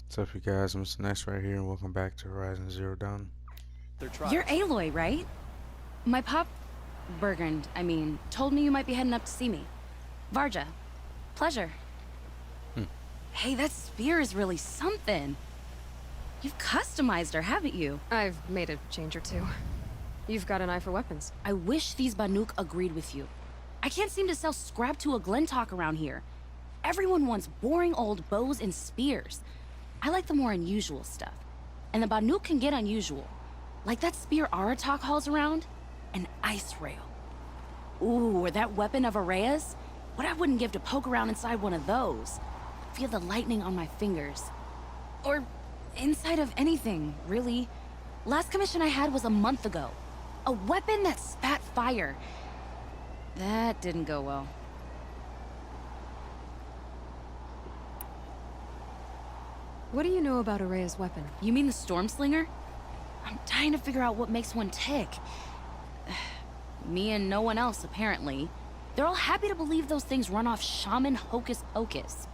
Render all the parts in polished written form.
What's up, you guys? MrNiceREI here, and welcome back to Horizon Zero Dawn. You're Aloy, right? My pop... Bergund, I mean, told me you might be heading up to see me. Varja. Pleasure. Hey, that spear is really something. You've customized her, haven't you? I've made a change or two. You've got an eye for weapons. I wish these Banuk agreed with you. I can't seem to sell scrap to a Glentalk around here. Everyone wants boring old bows and spears. I like the more unusual stuff. And the Banuk can get unusual. Like that spear Aratak hauls around, an Icerail. Ooh, or that weapon of Area's? What I wouldn't give to poke around inside one of those. Feel the lightning on my fingers. Or inside of anything, really. Last commission I had was a month ago. A weapon that spat fire. That didn't go well. What do you know about Area's weapon? You mean the Stormslinger? I'm dying to figure out what makes one tick. Me and no one else, apparently. They're all happy to believe those things run off shaman hocus pocus.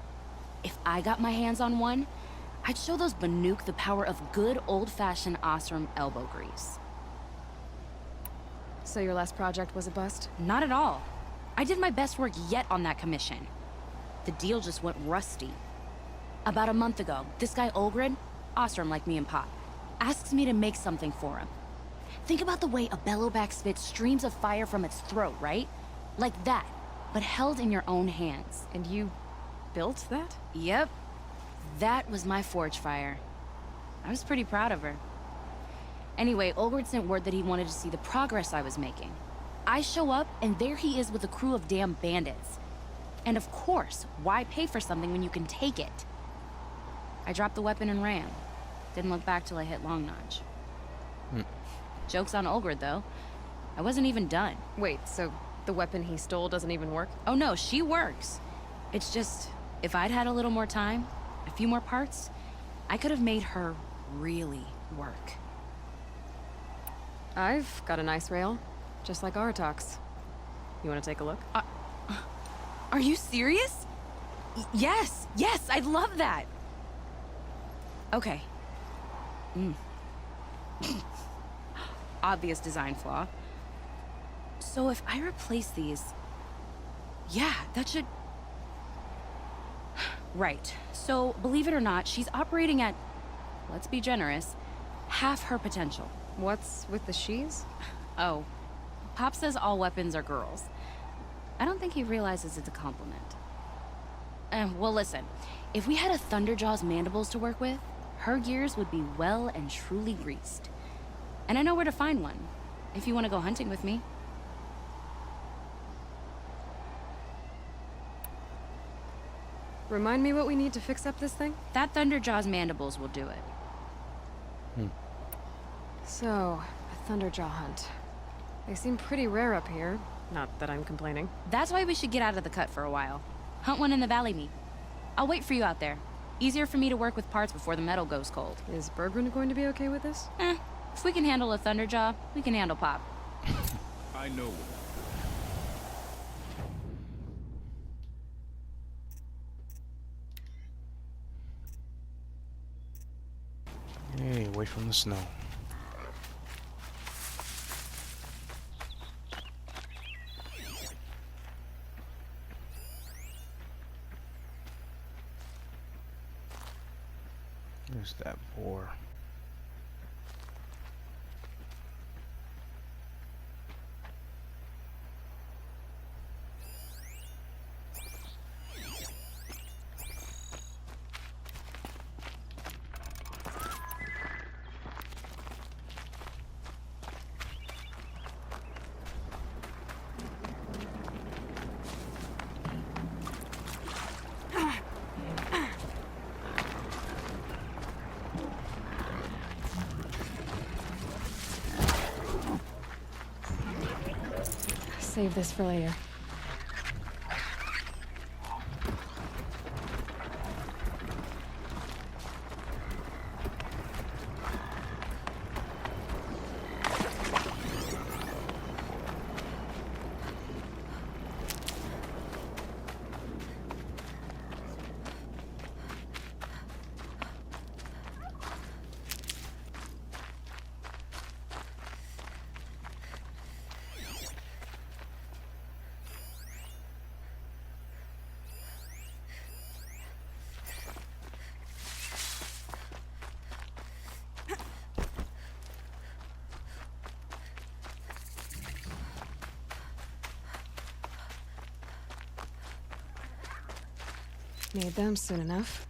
If I got my hands on one, I'd show those Banuk the power of good old-fashioned Osram elbow grease. So your last project was a bust? Not at all. I did my best work yet on that commission. The deal just went rusty. About a month ago, this guy Olgrid, Osram like me and Pop, asks me to make something for him. Think about the way a bellowback spits streams of fire from its throat, right? Like that, but held in your own hands. And you built that? Yep. That was my forge fire. I was pretty proud of her. Anyway, Olgrid sent word that he wanted to see the progress I was making. I show up, and there he is with a crew of damn bandits. And of course, why pay for something when you can take it? I dropped the weapon and ran. Didn't look back till I hit Long Notch. Joke's on Olgrid, though. I wasn't even done. Wait, so the weapon he stole doesn't even work? Oh no, she works. It's just, if I'd had a little more time, a few more parts, I could have made her really work. I've got an Icerail, just like Aratak's. You want to take a look? Are you serious? Yes, I'd love that. Okay. Obvious design flaw. So if I replace these... Yeah, that should... Right. So, believe it or not, she's operating at, let's be generous, half her potential. What's with the she's? Oh, Pop says all weapons are girls. I don't think he realizes it's a compliment. Well, listen. If we had a Thunderjaw's mandibles to work with, her gears would be well and truly greased. And I know where to find one, if you want to go hunting with me. Remind me what we need to fix up this thing? That Thunderjaw's mandibles will do it. So, a Thunderjaw hunt. They seem pretty rare up here. Not that I'm complaining. That's why we should get out of the cut for a while. Hunt one in the valley meet. I'll wait for you out there. Easier for me to work with parts before the metal goes cold. Is Bergund going to be okay with this? If we can handle a Thunderjaw, we can handle Pop. I know. Hey, away from the snow. There's that boar. Save this for later. Need them soon enough.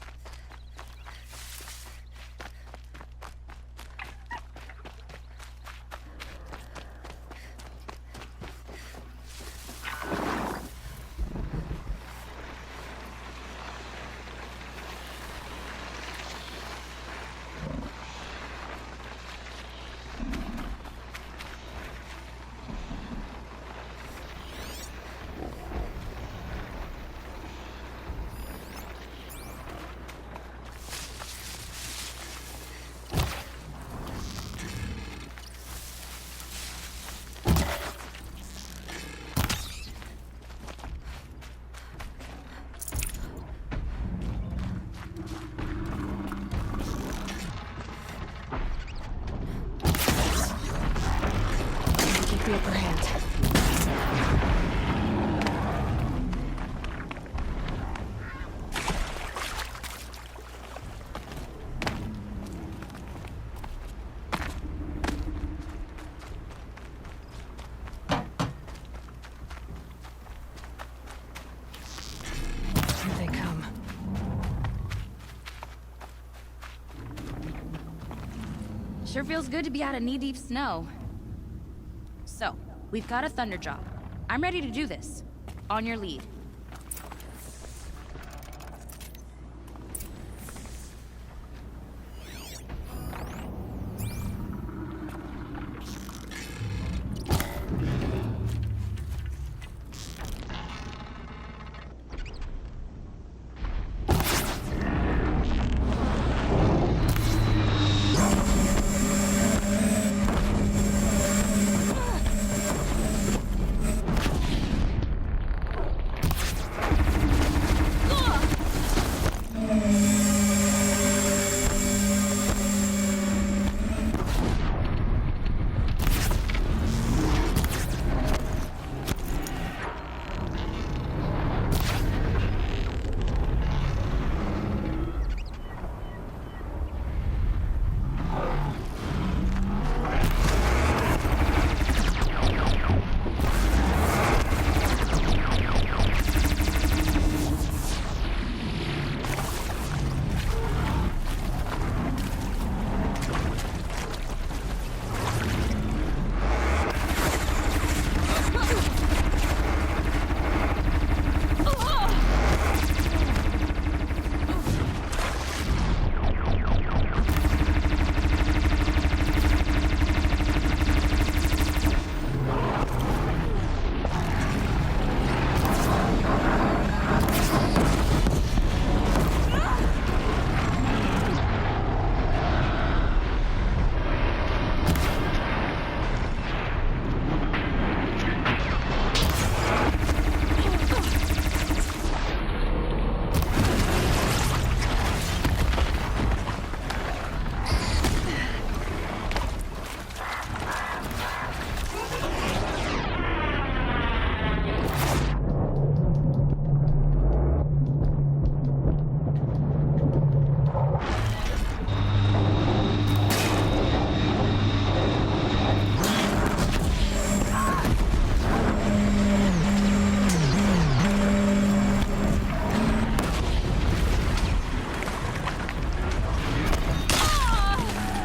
Keep the upper hand. Here they come. Sure feels good to be out of knee-deep snow. So, we've got a Thunderjaw. I'm ready to do this. On your lead.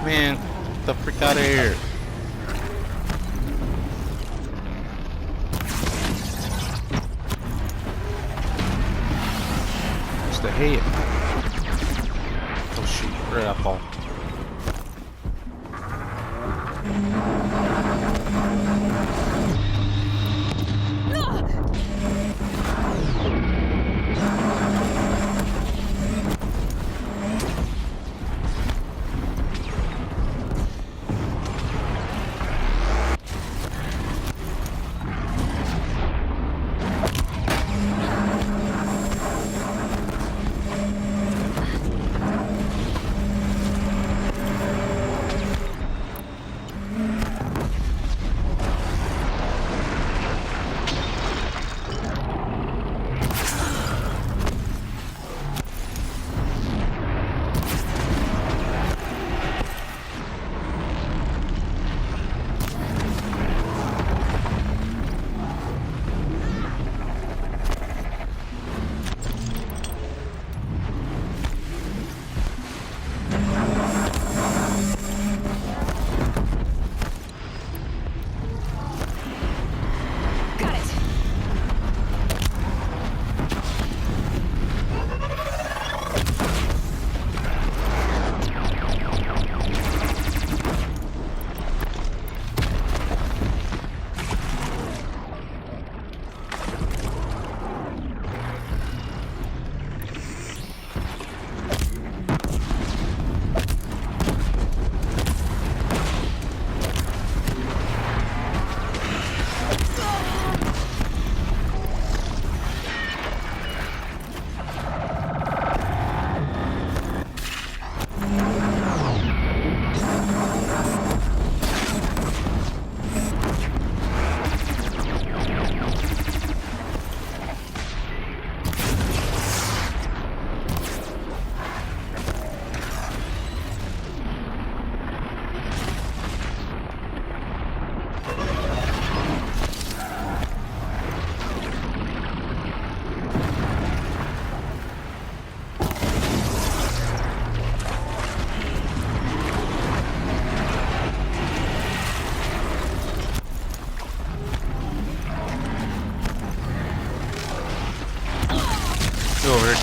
Man, get the freak out of here. It's the head. Oh shit, where did I fall?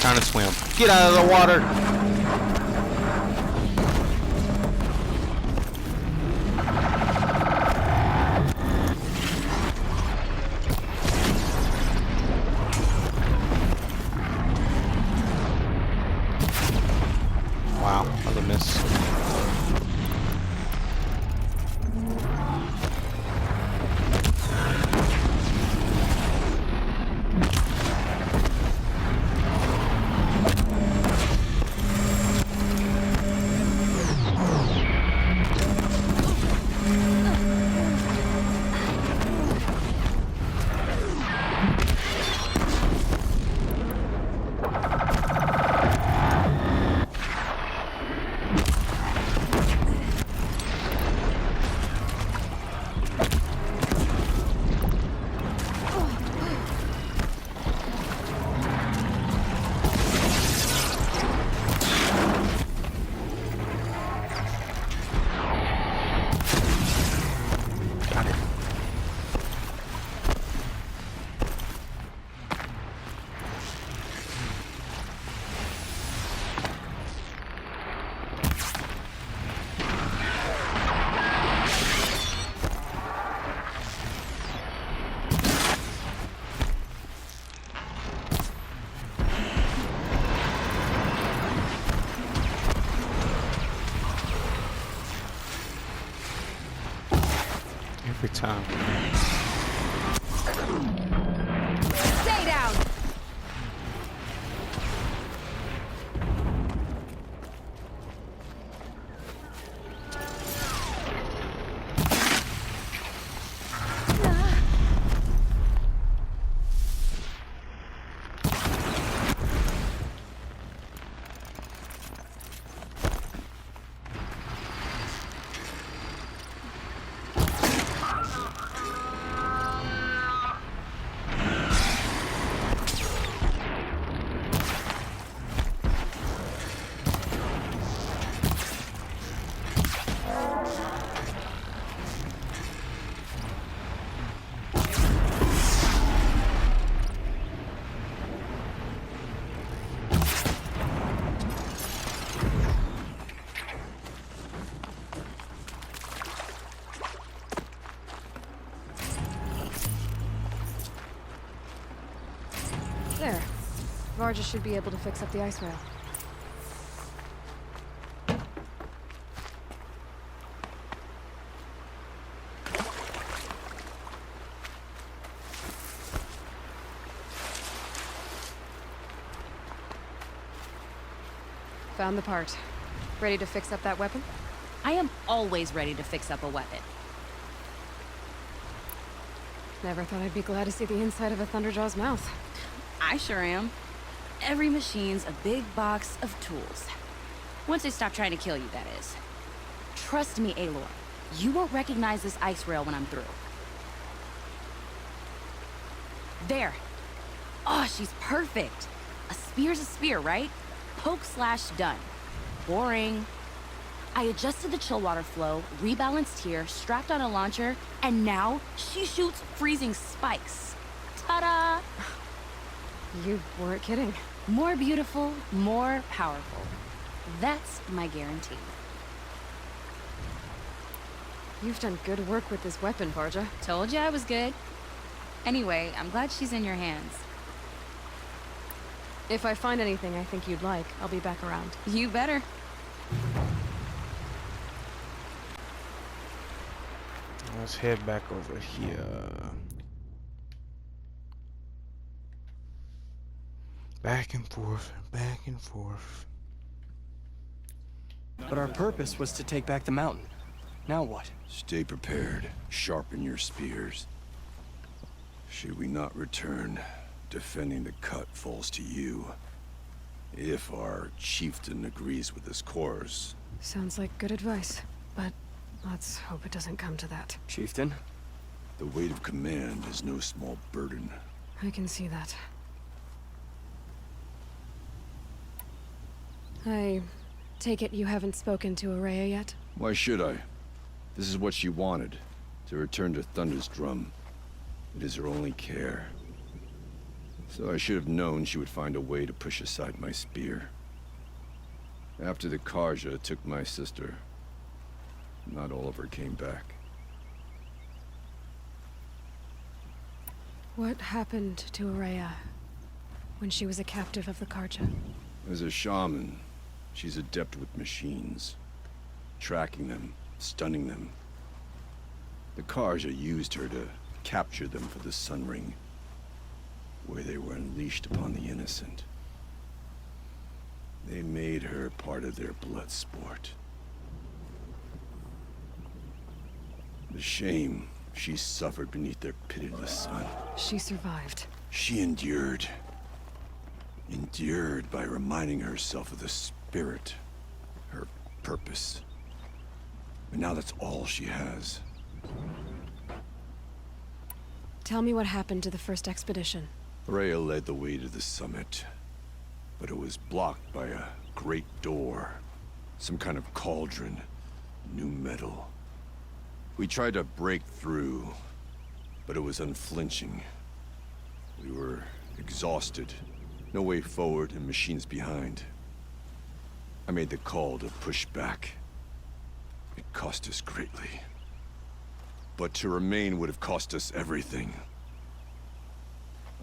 trying to swim. Get out of the water! Wow, another miss. Every time. Stay down! There. Varja should be able to fix up the Icerail. Found the part. Ready to fix up that weapon? I am always ready to fix up a weapon. Never thought I'd be glad to see the inside of a Thunderjaw's mouth. I sure am. Every machine's a big box of tools. Once they stop trying to kill you, that is. Trust me, Aloy. You won't recognize this Icerail when I'm through. There. Oh, she's perfect. A spear's a spear, right? Poke slash done. Boring. I adjusted the chill water flow, rebalanced here, strapped on a launcher, and now she shoots freezing spikes. Ta-da! You weren't kidding. More beautiful, more powerful. That's my guarantee. You've done good work with this weapon, Varja. Told you I was good. Anyway, I'm glad she's in your hands. If I find anything I think you'd like, I'll be back around. You better. Let's head back over here. Back and forth, back and forth. But our purpose was to take back the mountain. Now what? Stay prepared. Sharpen your spears. Should we not return, defending the cut falls to you. If our chieftain agrees with this course. Sounds like good advice, but let's hope it doesn't come to that. Chieftain? The weight of command is no small burden. I can see that. I take it you haven't spoken to Araya yet? Why should I? This is what she wanted, to return to Thunder's drum. It is her only care. So I should have known she would find a way to push aside my spear. After the Karja took my sister, not all of her came back. What happened to Icerail when she was a captive of the Karja? As a shaman, she's adept with machines. Tracking them, stunning them. The Karja used her to capture them for the Sun Ring, where they were unleashed upon the innocent. They made her part of their blood sport. The shame she suffered beneath their pitiless sun. She survived. She endured. Endured by reminding herself of the spirit, her purpose. And now that's all she has. Tell me what happened to the first expedition. Rhea led the way to the summit, but it was blocked by a great door. Some kind of cauldron, new metal. We tried to break through, but it was unflinching. We were exhausted, no way forward and machines behind. I made the call to push back. It cost us greatly. But to remain would have cost us everything.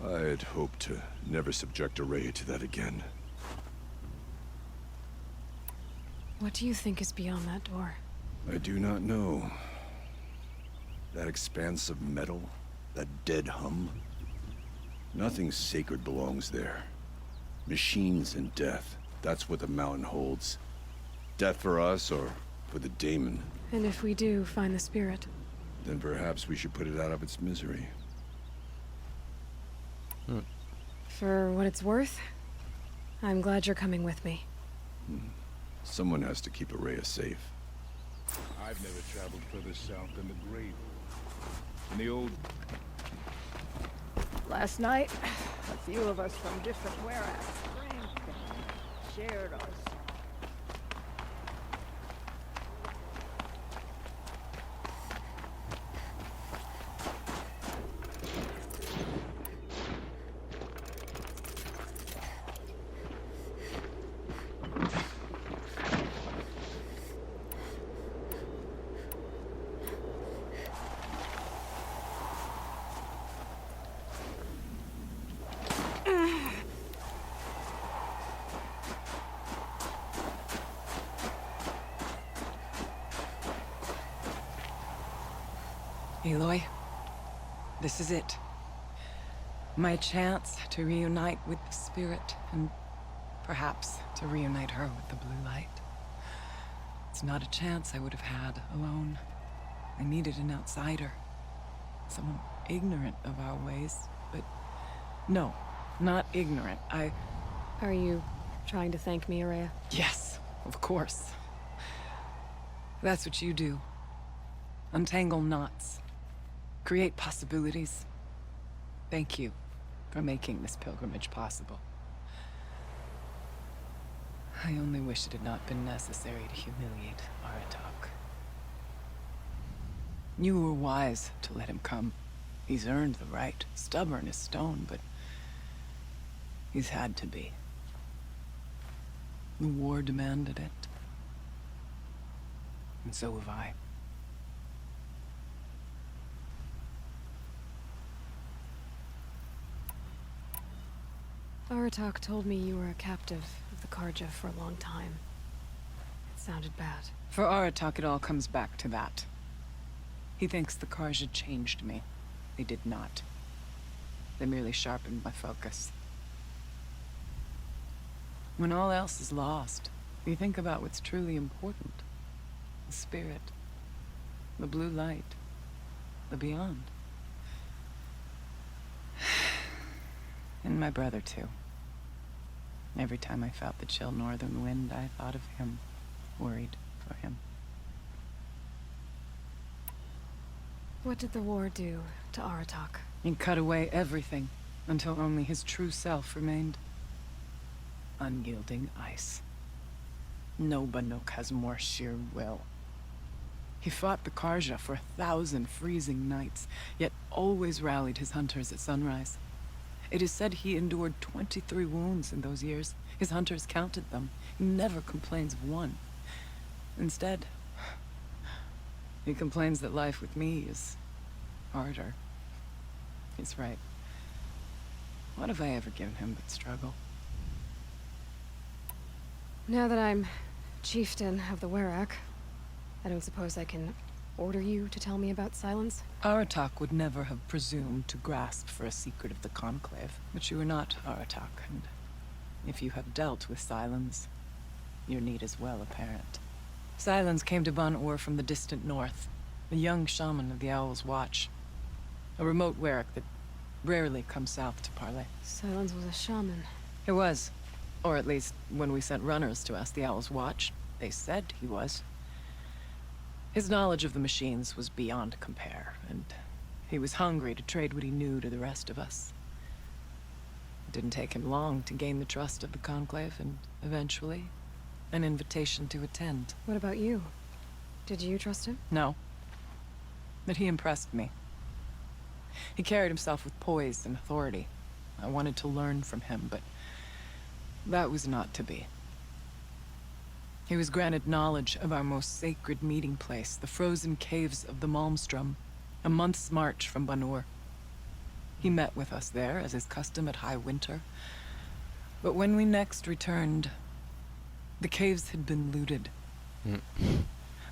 I had hoped to never subject Icerail to that again. What do you think is beyond that door? I do not know. That expanse of metal, that dead hum. Nothing sacred belongs there. Machines and death, that's what the mountain holds. Death for us or for the daemon. And if we do find the spirit? Then perhaps we should put it out of its misery. For what it's worth, I'm glad you're coming with me. Someone has to keep Icerail safe. I've never traveled further south than the grave. In the old... Last night, a few of us from different whereas shared our sorrow. Aloy, this is it. My chance to reunite with the spirit, and perhaps to reunite her with the blue light. It's not a chance I would have had alone. I needed an outsider. Someone ignorant of our ways, but no, not ignorant. Are you trying to thank me, Icerail? Yes, of course. That's what you do. Untangle knots. Create possibilities. Thank you for making this pilgrimage possible. I only wish it had not been necessary to humiliate Aratak. You were wise to let him come. He's earned the right. Stubborn as stone, but he's had to be. The war demanded it. And so have I. Aratak told me you were a captive of the Karja for a long time. It sounded bad. For Aratak, it all comes back to that. He thinks the Karja changed me. They did not. They merely sharpened my focus. When all else is lost, you think about what's truly important. The spirit. The blue light. The beyond. And my brother, too. Every time I felt the chill northern wind, I thought of him, worried for him. What did the war do to Aratak? It cut away everything, until only his true self remained. Unyielding ice. No Banuk has more sheer will. He fought the Karja for 1,000 freezing nights, yet always rallied his hunters at sunrise. It is said he endured 23 wounds in those years. His hunters counted them. He never complains of one. Instead, he complains that life with me is harder. He's right. What have I ever given him but struggle? Now that I'm chieftain of the Werak, I don't suppose I can order you to tell me about Silence? Aratak would never have presumed to grasp for a secret of the Conclave. But you are not Aratak, and if you have dealt with Silence, your need is well apparent. Silence came to Ban-Ur from the distant north, a young shaman of the Owl's Watch. A remote Werak that rarely comes south to parley. Silence was a shaman. It was. Or at least, when we sent runners to ask the Owl's Watch, they said he was. His knowledge of the machines was beyond compare, and he was hungry to trade what he knew to the rest of us. It didn't take him long to gain the trust of the Conclave, and eventually, an invitation to attend. What about you? Did you trust him? No. But he impressed me. He carried himself with poise and authority. I wanted to learn from him, but that was not to be. He was granted knowledge of our most sacred meeting place, the frozen caves of the Malmstrom, a month's march from Ban-Ur. He met with us there, as is custom at high winter. But when we next returned, the caves had been looted.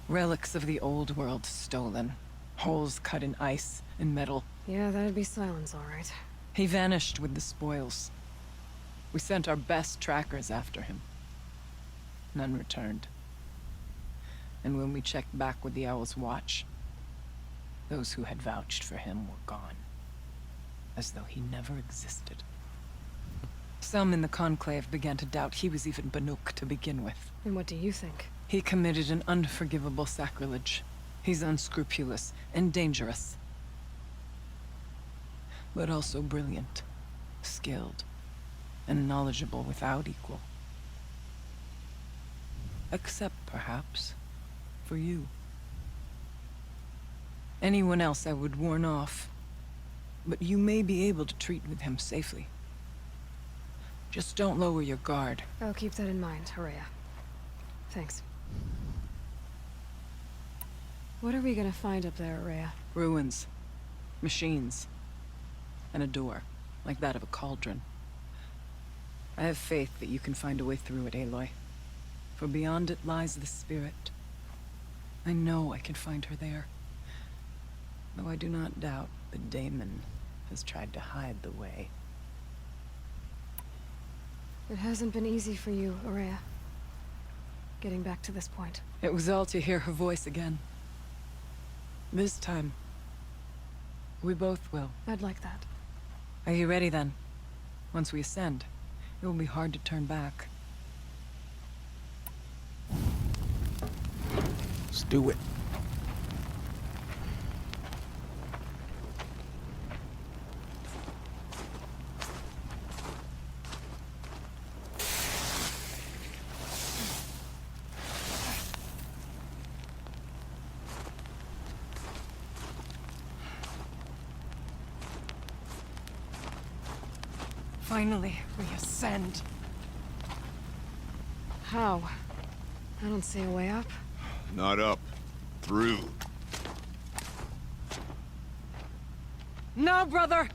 Relics of the old world stolen. Holes cut in ice and metal. Yeah, that'd be Silence, all right. He vanished with the spoils. We sent our best trackers after him. None returned. And when we checked back with the Owl's Watch, those who had vouched for him were gone. As though he never existed. Some in the Conclave began to doubt he was even Banuk to begin with. And what do you think? He committed an unforgivable sacrilege. He's unscrupulous and dangerous. But also brilliant, skilled, and knowledgeable without equal. Except, perhaps, for you. Anyone else I would warn off, but you may be able to treat with him safely. Just don't lower your guard. I'll keep that in mind, Horea. Thanks. What are we gonna find up there, Horea? Ruins, machines, and a door, like that of a cauldron. I have faith that you can find a way through it, Aloy. For beyond it lies the spirit. I know I can find her there. Though I do not doubt that Daemon has tried to hide the way. It hasn't been easy for you, Horea. Getting back to this point. It was all to hear her voice again. This time, we both will. I'd like that. Are you ready then? Once we ascend, it will be hard to turn back. Let's do it. Finally, we ascend. How? I don't see a way up. Not up. Through. No, brother!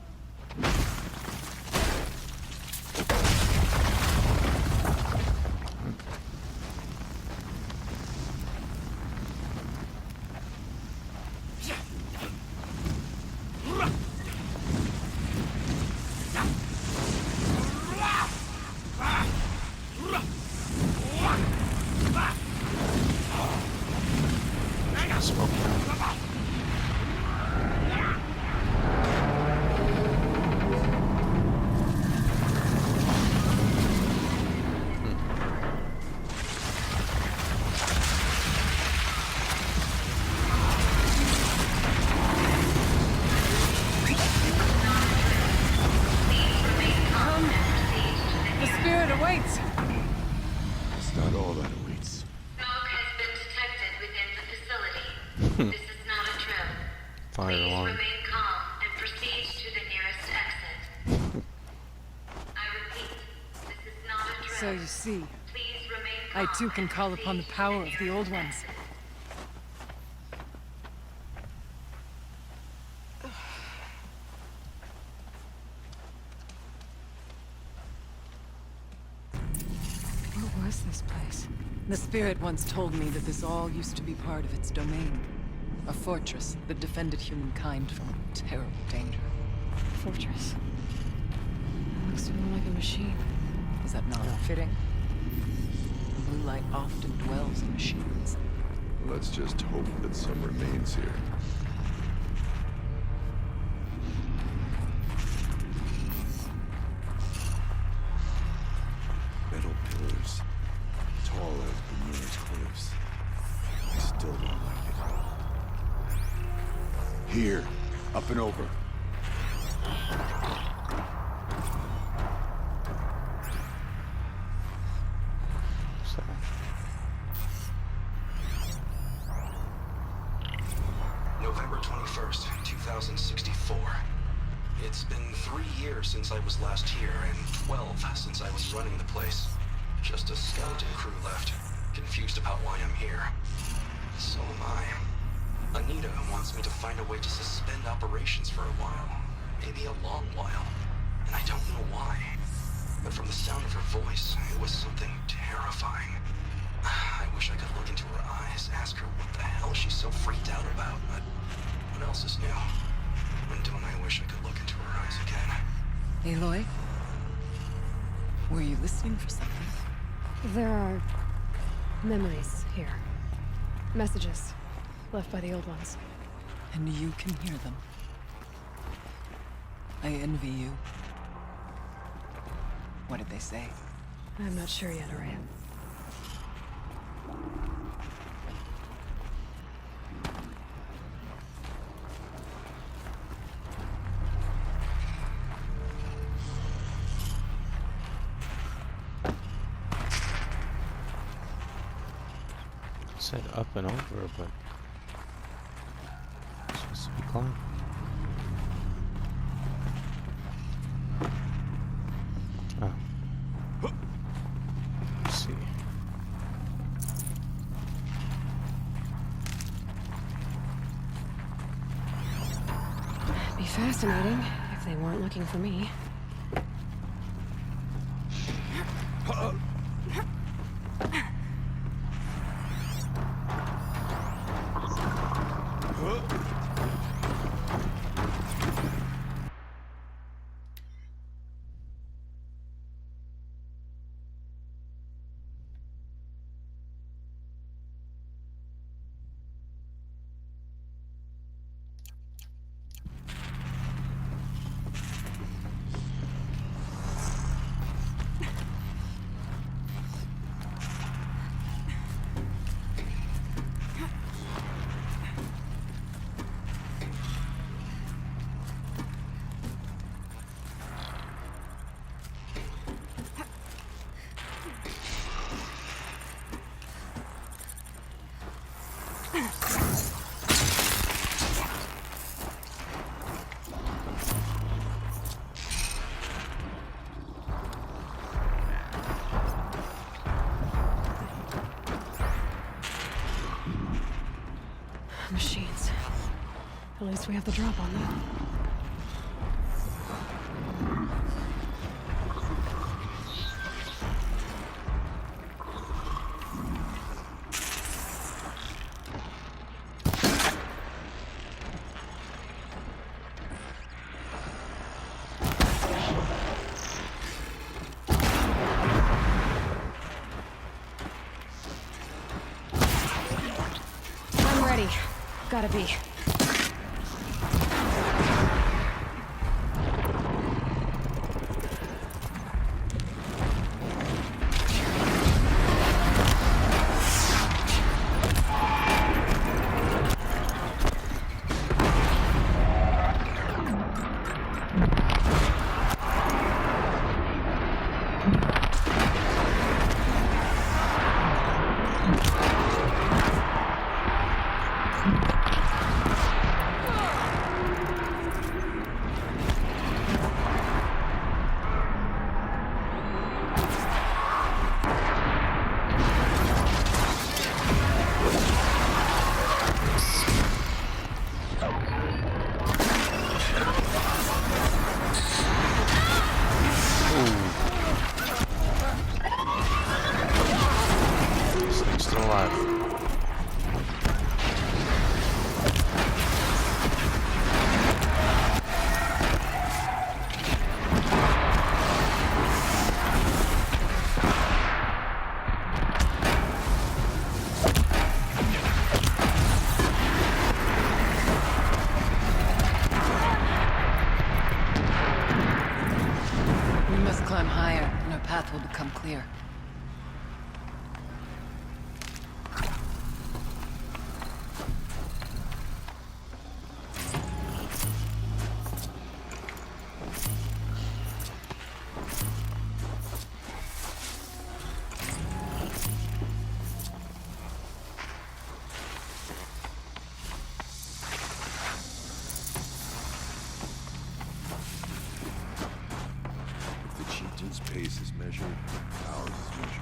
Smoke now. The spirit awaits! It's not all that awaits. Smoke has been detected within the facility. This is not a drill. Fire Please alarm. remain calm and proceed to the nearest exit. So you see, Please remain I calm too can and call upon the proceed power with of the old ones. What was this place? The spirit once told me that this all used to be part of its domain. A fortress that defended humankind from terrible danger. Fortress. Looks more like a machine. Is that not fitting? The blue light often dwells in machines. Let's just hope that some remains here. Metal pillars, tall as Bemir's cliffs. I still don't like it. Here, up and over. So, November 21st, 2064. It's been 3 years since I was last here, and 12 since I was running the place. Just a skeleton crew left, confused about why I'm here. So am I. Anita wants me to find a way to suspend operations for a while. Maybe a long while. And I don't know why. But from the sound of her voice, it was something terrifying. I wish I could look into her eyes, ask her what the hell she's so freaked out about, but what else is new? And don't I wish I could look into her eyes again? Aloy? Were you listening for something? There are memories here. Messages left by the old ones. And you can hear them. I envy you. What did they say? I'm not sure yet, Araya. said up and over, but it's supposed to be climb. Oh. Let's see. Be fascinating if they weren't looking for me. Machines. At least we have the drop on them. I'm ready. Gotta be. alive. We must climb higher, and our path will become clear. If the chieftain's pace is measured, ours is measured.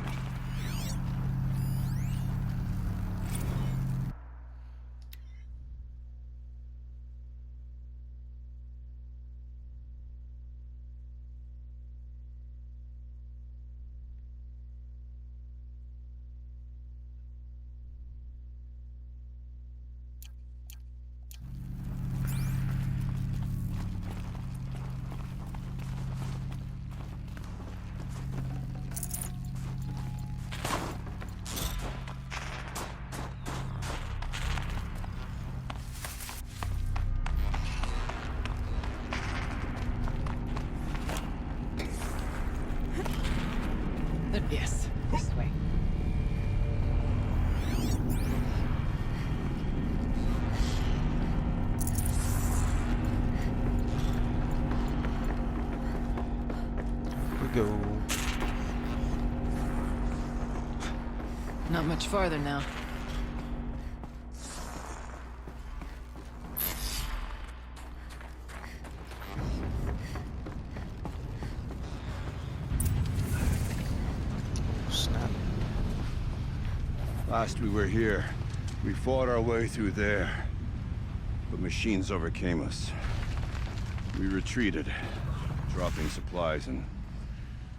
Yes, this way. Here we go. Not much farther now. Snap. Last we were here, we fought our way through there. But machines overcame us. We retreated, dropping supplies and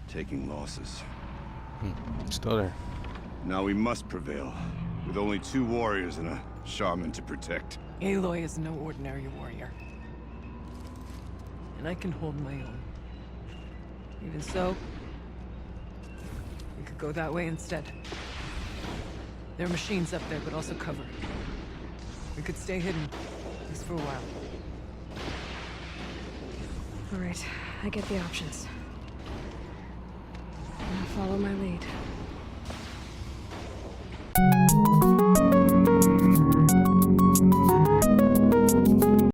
taking losses. Still there. Now we must prevail, with only 2 warriors and a shaman to protect. Aloy is no ordinary warrior. And I can hold my own. Even so, we could go that way instead. There are machines up there, but also cover. We could stay hidden, at least for a while. All right, I get the options. I'll follow my lead.